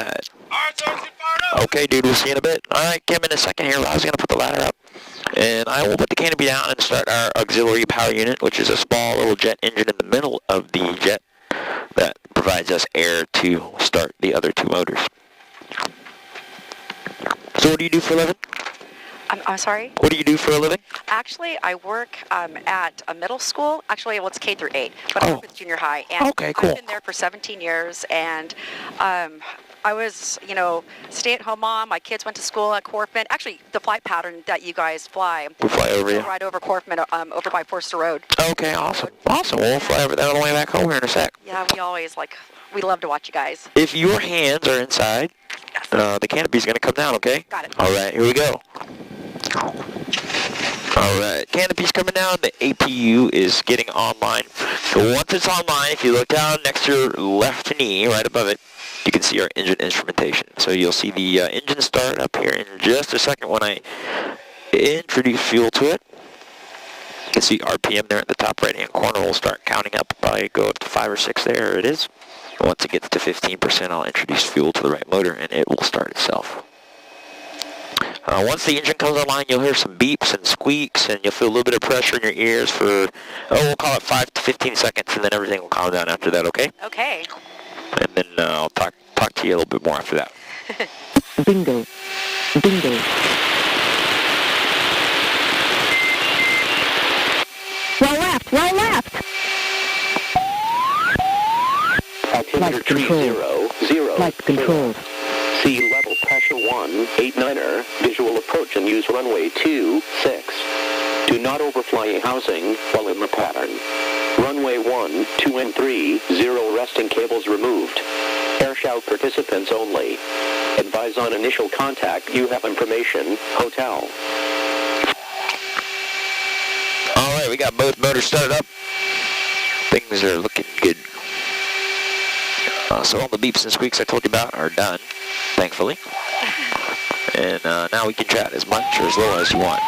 right. Okay, dude, we'll see you in a bit. All right, Kim, in a second here, Rob's going to put the ladder up. And I will put the canopy down and start our auxiliary power unit, which is a small little jet engine in the middle of the jet that provides us air to start the other two motors. So what do you do for a living? I'm sorry? What do you do for a living? Actually, I work at a middle school. Actually, well, it's K through 8, but I work with junior high. And okay, cool. I've been there for 17 years, and I was, stay-at-home mom. My kids went to school at Corfman. Actually, the flight pattern that you guys fly. We fly over you? Right over Corfman, over by Forster Road. Okay, awesome. Awesome. We'll fly over that on the way back home here in a sec. Yeah, we love to watch you guys. If your hands are inside, the canopy's going to come down, okay? Got it. All right, here we go. All right, canopy's coming down. The APU is getting online. So once it's online, if you look down next to your left knee, right above it, you can see our engine instrumentation. So you'll see the engine start up here in just a second when I introduce fuel to it. You can see RPM there at the top right-hand corner. We'll start counting up. Probably go up to 5 or 6 there. There it is. Once it gets to 15%, I'll introduce fuel to the right motor, and it will start itself. Once the engine comes online, you'll hear some beeps and squeaks, and you'll feel a little bit of pressure in your ears for, we'll call it 5 to 15 seconds, and then everything will calm down after that, okay? Okay. And then I'll talk to you a little bit more after that. Bingo. Bingo. Well left, well left. Altimeter tree 0, 0. Flight controlled. Sea level pressure 1, 89er, visual approach and use runway 26. Do not overfly housing while in the pattern. Runway 1, 2 and 3, 0 resting cables removed. Airshout participants only. Advise on initial contact. You have information. Hotel. All right, we got both motors started up. Things are looking good. So all the beeps and squeaks I told you about are done, thankfully. And now we can chat as much or as little as you want.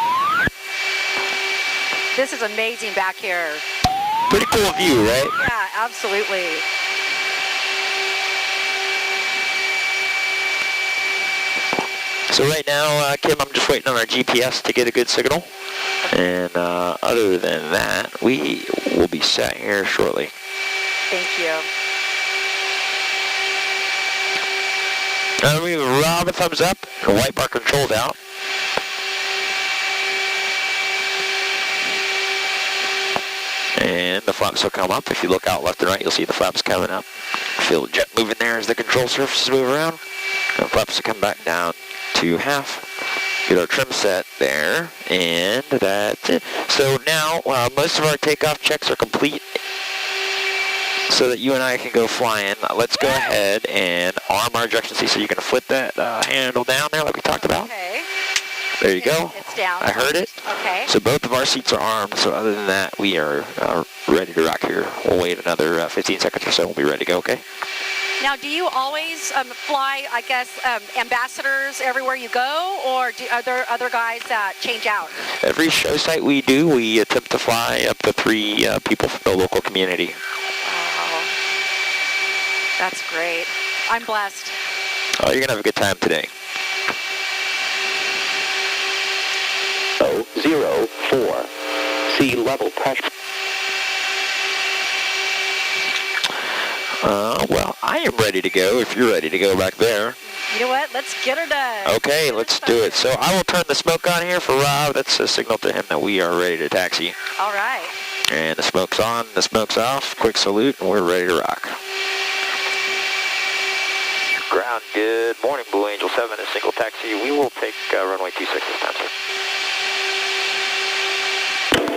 This is amazing back here. Pretty cool view, right? Yeah, absolutely. So right now, Kim, I'm just waiting on our GPS to get a good signal. And other than that, we will be set here shortly. Thank you. We have Rob a thumbs up, and white bar controlled out. And the flaps will come up. If you look out left and right, you'll see the flaps coming up. Feel the jet moving there as the control surfaces move around. And the flaps will come back down to half. Get our trim set there, and that's it. So now, most of our takeoff checks are complete so that you and I can go flying. Let's go ahead and arm our ejection seat so you can flip that handle down there like we talked about. Okay. There you go. It's down. I heard it. Okay. So both of our seats are armed, so other than that, we are ready to rock here. We'll wait another 15 seconds or so, and we'll be ready to go, okay? Now, do you always fly, I guess, ambassadors everywhere you go, or are there other guys that change out? Every show site we do, we attempt to fly up to 3 people from the local community. Wow. That's great. I'm blessed. Oh, you're going to have a good time today. 004. Sea level pressure. Well, I am ready to go if you're ready to go back there. You know what? Let's get her done. Okay, let's do it. So I will turn the smoke on here for Rob. That's a signal to him that we are ready to taxi. All right. And the smoke's on, the smoke's off. Quick salute, and we're ready to rock. Ground, good morning, Blue Angel 7, a single taxi. We will take runway 26 this time, sir.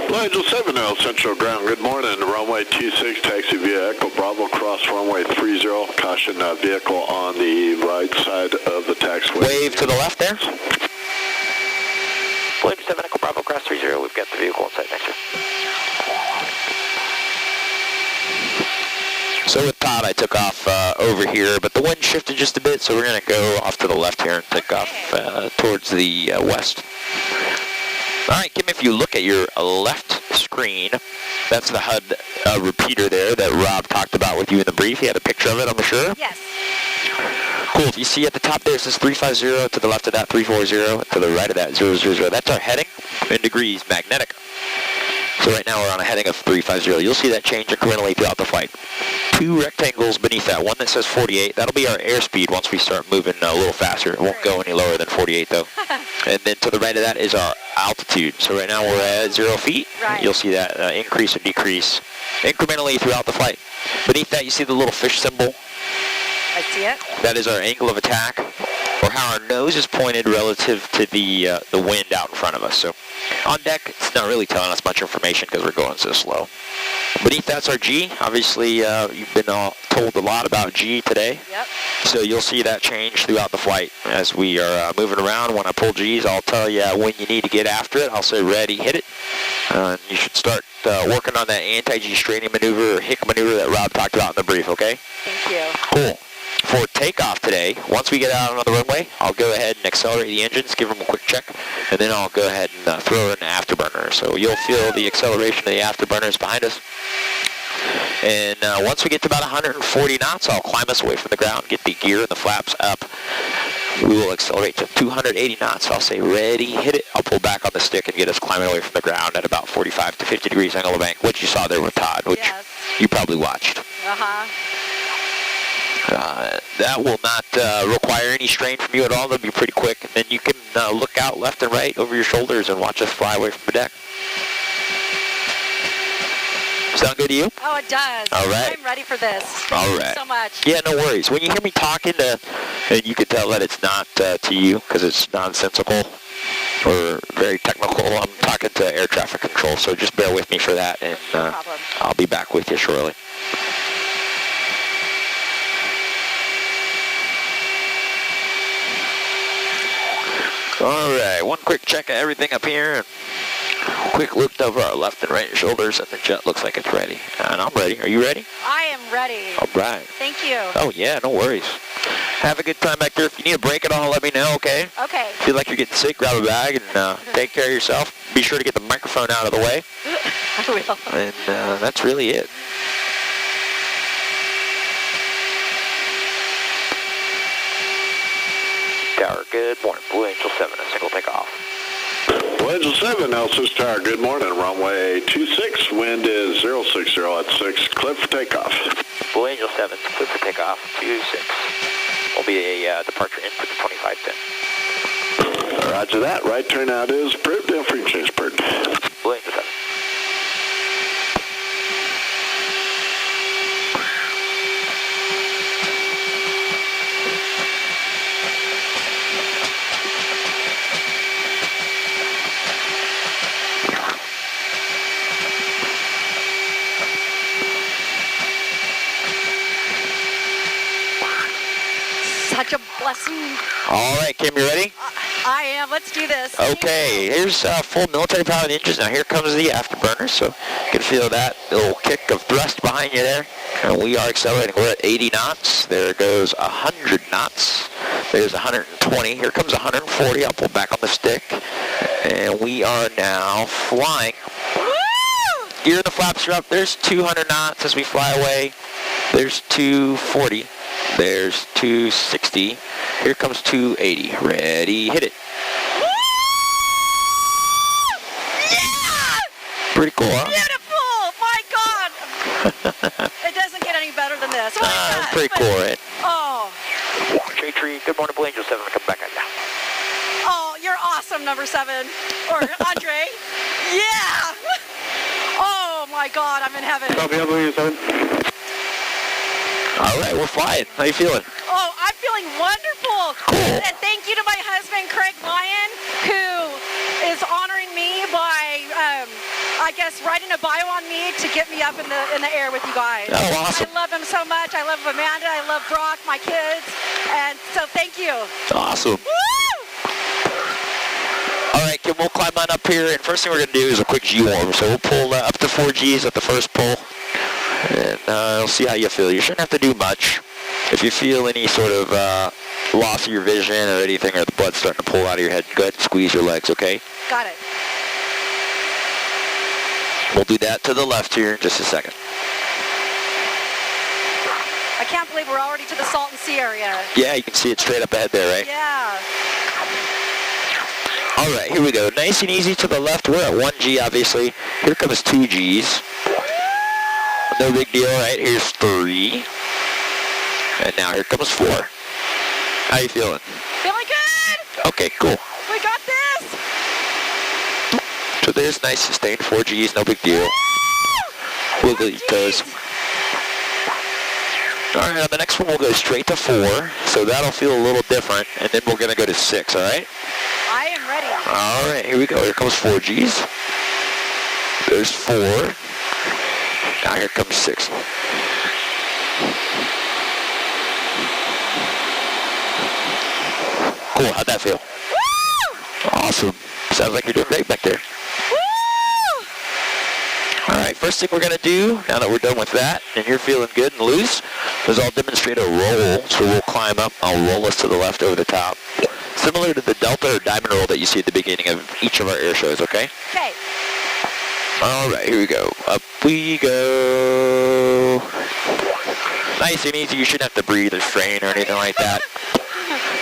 Blue Angel 7 now, Central Ground. Good morning. Runway 26, taxi via Echo Bravo, cross runway 30. Caution vehicle on the right side of the taxiway. Wave to the left there. Blue Angel 7, Echo Bravo, cross 30. We've got the vehicle in sight next year. So with Todd, I took off over here, but the wind shifted just a bit, so we're going to go off to the left here and take off towards the west. All right, Kim, if you look at your left screen, that's the HUD repeater there that Rob talked about with you in the brief. He had a picture of it, I'm sure. Yes. Cool. if you see at the top there, it says 350, to the left of that 340, to the right of that 000. That's our heading in degrees magnetic. So right now we're on a heading of 350. You'll see that change incrementally throughout the flight. 2 rectangles beneath that. One that says 48. That'll be our airspeed once we start moving a little faster. It won't go any lower than 48 though. And then to the right of that is our altitude. So right now we're at 0 feet. Right. You'll see that increase and decrease incrementally throughout the flight. Beneath that you see the little fish symbol. I see it. That is our angle of attack, or how our nose is pointed relative to the wind out in front of us. So on deck, it's not really telling us much information because we're going so slow. Beneath that's our G. Obviously, you've been told a lot about G today. Yep. So you'll see that change throughout the flight as we are moving around. When I pull G's, I'll tell you when you need to get after it. I'll say ready, hit it. You should start working on that anti-G straining maneuver or hick maneuver that Rob talked about in the brief, okay? Thank you. Cool. For takeoff today, once we get out on the runway, I'll go ahead and accelerate the engines, give them a quick check, and then I'll go ahead and throw in the afterburner. So you'll feel the acceleration of the afterburners behind us. And once we get to about 140 knots, I'll climb us away from the ground, get the gear and the flaps up. We will accelerate to 280 knots. I'll say ready, hit it. I'll pull back on the stick and get us climbing away from the ground at about 45 to 50 degrees angle of bank, which you saw there with Todd, which Yes. you probably watched. Uh-huh. That will not require any strain from you at all. That'll be pretty quick. And then you can look out left and right over your shoulders and watch us fly away from the deck. Sound good to you? Oh, it does. All right. I'm ready for this. All Thank right. you so much. Yeah, no worries. When you hear me talking, and you can tell that it's not to you because it's nonsensical or very technical. I'm talking to air traffic control, so just bear with me for that, and No problem. I'll be back with you shortly. All right, one quick check of everything up here. Quick look over our left and right shoulders, and the jet looks like it's ready. And I'm ready. Are you ready? I am ready. All right. Thank you. Oh, yeah, no worries. Have a good time back there. If you need a break at all, let me know, okay? Okay. Feel like you're getting sick, grab a bag and take care of yourself. Be sure to get the microphone out of the way. I will. And that's really it. Tower, good morning. Blue Angel 7, a single takeoff. Blue Angel 7, Elsys Tower, good morning. Runway 26, wind is 060 at 6, clear for takeoff. Blue Angel 7, clear for takeoff, 26. Will be a departure in for the 2510. Roger that. Right turnout is approved and frequency is approved. Blue Angel 7. Such a blessing. All right, Kim, you ready? I am. Let's do this. Okay, here's full military powered engines. Now here comes the afterburner, so you can feel that little kick of thrust behind you there. And we are accelerating. We're at 80 knots. There goes 100 knots. There's 120. Here comes 140. I'll pull back on the stick. And we are now flying. Woo! Gear and the flaps are up. There's 200 knots as we fly away. There's 240. There's 260. Here comes 280. Ready, hit it. Yeah! Pretty cool, huh? Beautiful! My God! It doesn't get any better than this. Oh, my God. Pretty cool, right? Oh. Tree Tree, good morning, Blue Angel 7. Come back on down. Oh, you're awesome, number 7. Or Andre. Yeah! Oh, my God, I'm in heaven. Copy, Blue Angel 7. All right, we're flying. How you feeling? Oh, I'm feeling wonderful. Cool. And thank you to my husband, Craig Lyon, who is honoring me by, I guess, writing a bio on me to get me up in the air with you guys. Oh, awesome. I love him so much. I love Amanda. I love Brock, my kids. And so thank you. Awesome. Woo! All right, Kim, we'll climb on up here, and first thing we're going to do is a quick G-warm. So we'll pull up to 4 Gs at the first pull, and we'll see how you feel. You shouldn't have to do much. If you feel any sort of loss of your vision or anything, or the blood starting to pull out of your head, go ahead and squeeze your legs, okay? Got it. We'll do that to the left here in just a second. I can't believe we're already to the Salton Sea area. Yeah, you can see it straight up ahead there, right? Yeah. All right, here we go. Nice and easy to the left. We're at 1G, obviously. Here comes 2Gs. No big deal, right? Here's 3. And now here comes 4. How you feeling? Feeling good. Okay, cool. We got this. So there's nice sustained 4Gs, no big deal. Wiggle your toes. All right, on the next one, we'll go straight to 4. So that'll feel a little different. And then we're going to go to 6, all right? I am ready. All right, here we go. Here comes 4Gs. There's 4. Now here comes 6. Cool, how'd that feel? Woo! Awesome. Sounds like you're doing great back there. Woo! All right, first thing we're going to do, now that we're done with that, and you're feeling good and loose, is I'll demonstrate a roll. So we'll climb up. I'll roll us to the left over the top. Similar to the Delta or Diamond roll that you see at the beginning of each of our air shows, okay? Okay. All right, here we go. Up we go. Nice and easy. You shouldn't have to breathe or strain or anything like that.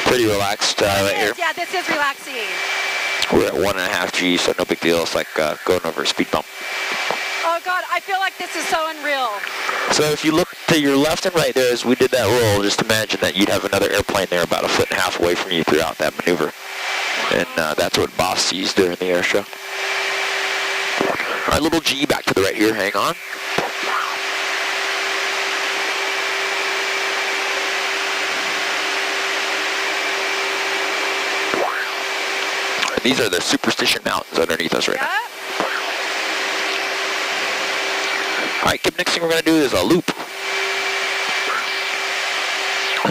Pretty relaxed right here. Yeah, this is relaxing. We're at 1.5 G, so no big deal. It's like going over a speed bump. Oh God, I feel like this is so unreal. So if you look to your left and right there as we did that roll, just imagine that you'd have another airplane there about 1.5 feet away from you throughout that maneuver. And that's what Boss sees during the air show. All right, little G back to the right here. Hang on. And these are the Superstition Mountains underneath us right now. Yeah. All right, next thing we're going to do is a loop.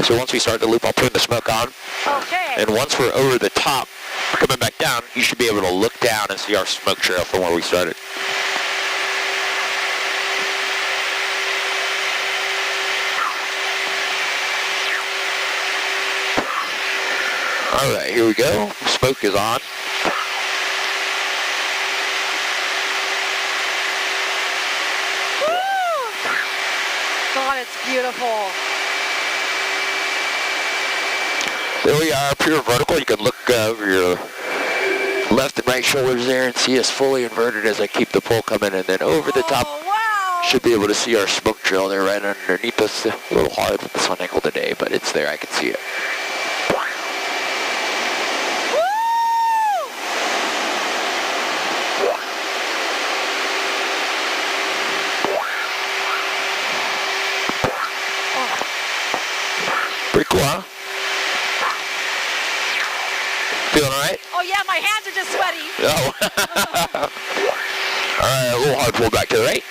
So once we start the loop, I'll turn the smoke on. Okay. And once we're over the top, coming back down, you should be able to look down and see our smoke trail from where we started. All right, here we go. Smoke is on. God, it's beautiful. There we are, pure vertical. You can look over your left and right shoulders there and see us fully inverted as I keep the pull coming, and then over the top. Oh, wow. Should be able to see our smoke trail there right underneath us. A little hard with the sun angle today, but it's there. I can see it. Pretty cool, huh? Feeling all right? Oh yeah, my hands are just sweaty. Oh. All right, a little hard pull back to the right.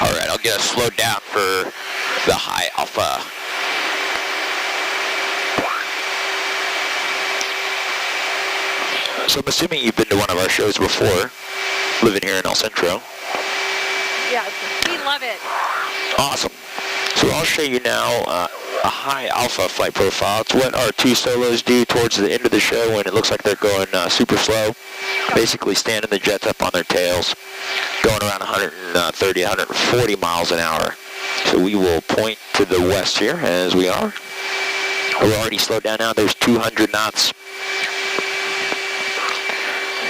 All right, I'll get us slowed down for the high alpha. So I'm assuming you've been to one of our shows before, living here in El Centro. Yeah, we love it. Awesome. So I'll show you now a high alpha flight profile. It's what our two solos do towards the end of the show when it looks like they're going super slow. Basically standing the jets up on their tails, going around 130, 140 miles an hour. So we will point to the west here as we are. We're already slowed down now. There's 200 knots.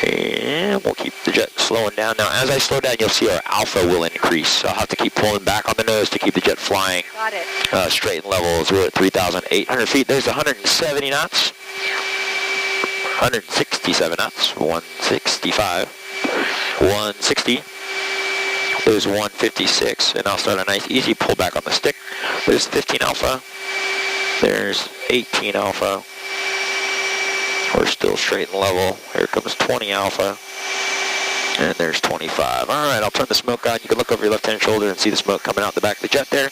And we'll keep the jet slowing down. Now, as I slow down, you'll see our alpha will increase. So I'll have to keep pulling back on the nose to keep the jet flying Got it. straight and level as we're at 3,800 feet. There's 170 knots, 167 knots, 165, 160. There's 156, and I'll start a nice easy pull back on the stick. There's 15 alpha. There's 18 alpha. We're still straight and level. Here comes 20 alpha. And there's 25. All right, I'll turn the smoke on. You can look over your left-hand shoulder and see the smoke coming out the back of the jet there.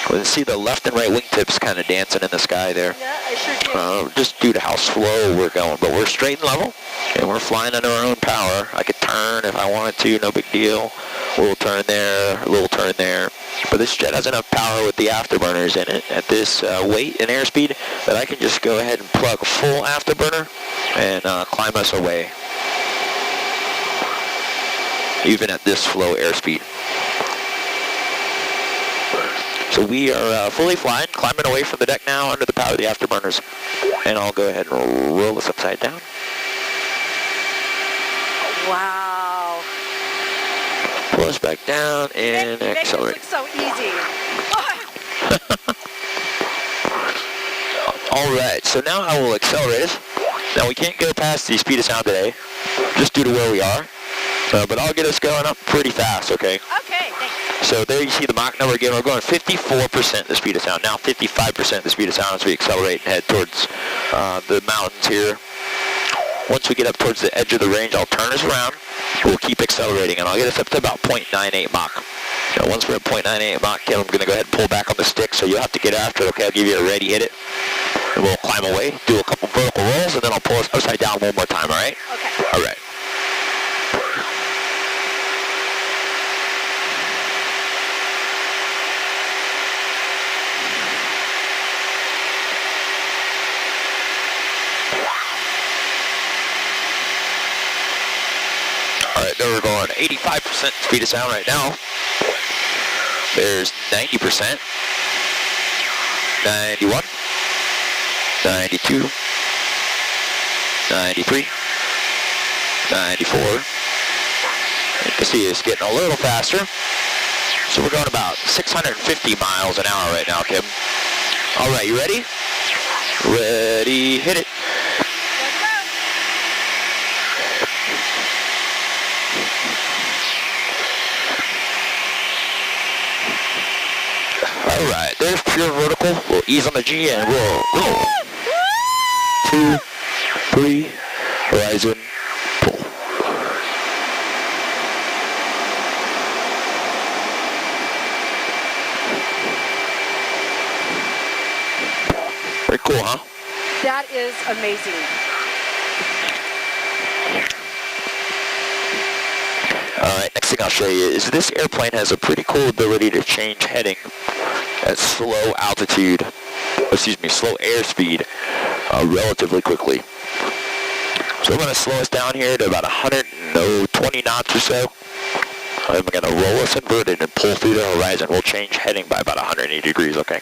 You can see the left and right wingtips kind of dancing in the sky there. Yeah, I sure do. Just due to how slow we're going. But we're straight and level, and we're flying under our own power. I could turn if I wanted to, no big deal. A little turn there, a little turn there. But this jet has enough power with the afterburners in it at this weight and airspeed that I can just go ahead and plug a full afterburner and climb us away. Even at this slow airspeed. So we are fully flying, climbing away from the deck now under the power of the afterburners. And I'll go ahead and roll this upside down. Wow. Pull us back down and accelerate. This looks so easy. Alright, so now I will accelerate us. Now we can't go past the speed of sound today, just due to where we are. But I'll get us going up pretty fast, okay? Okay, thanks. So there you see the Mach number again. We're going 54% the speed of sound. Now 55% the speed of sound as we accelerate and head towards the mountains here. Once we get up towards the edge of the range, I'll turn us around. We'll keep accelerating, and I'll get us up to about 0.98 Mach. Now, once we're at 0.98 Mach, Kim, I'm going to go ahead and pull back on the stick, so you'll have to get after it, okay? I'll give you a ready, hit it. And we'll climb away, do a couple vertical rolls, and then I'll pull us upside down one more time, all right? Okay. All right. Alright, there we're going 85% speed of sound right now. There's 90%, 91, 92, 93, 94. You can see it's getting a little faster. So we're going about 650 miles an hour right now, Kim. Alright, you ready? Ready, hit it. Alright, there's pure vertical. We'll ease on the G and we'll roll. 2, 3, horizon, pull. Very cool, huh? That is amazing. Alright, next thing I'll show you is this airplane has a pretty cool ability to change heading at slow altitude, slow airspeed relatively quickly. So I'm going to slow us down here to about 120 knots or so. I'm going to roll us inverted and pull through the horizon. We'll change heading by about 180 degrees, okay?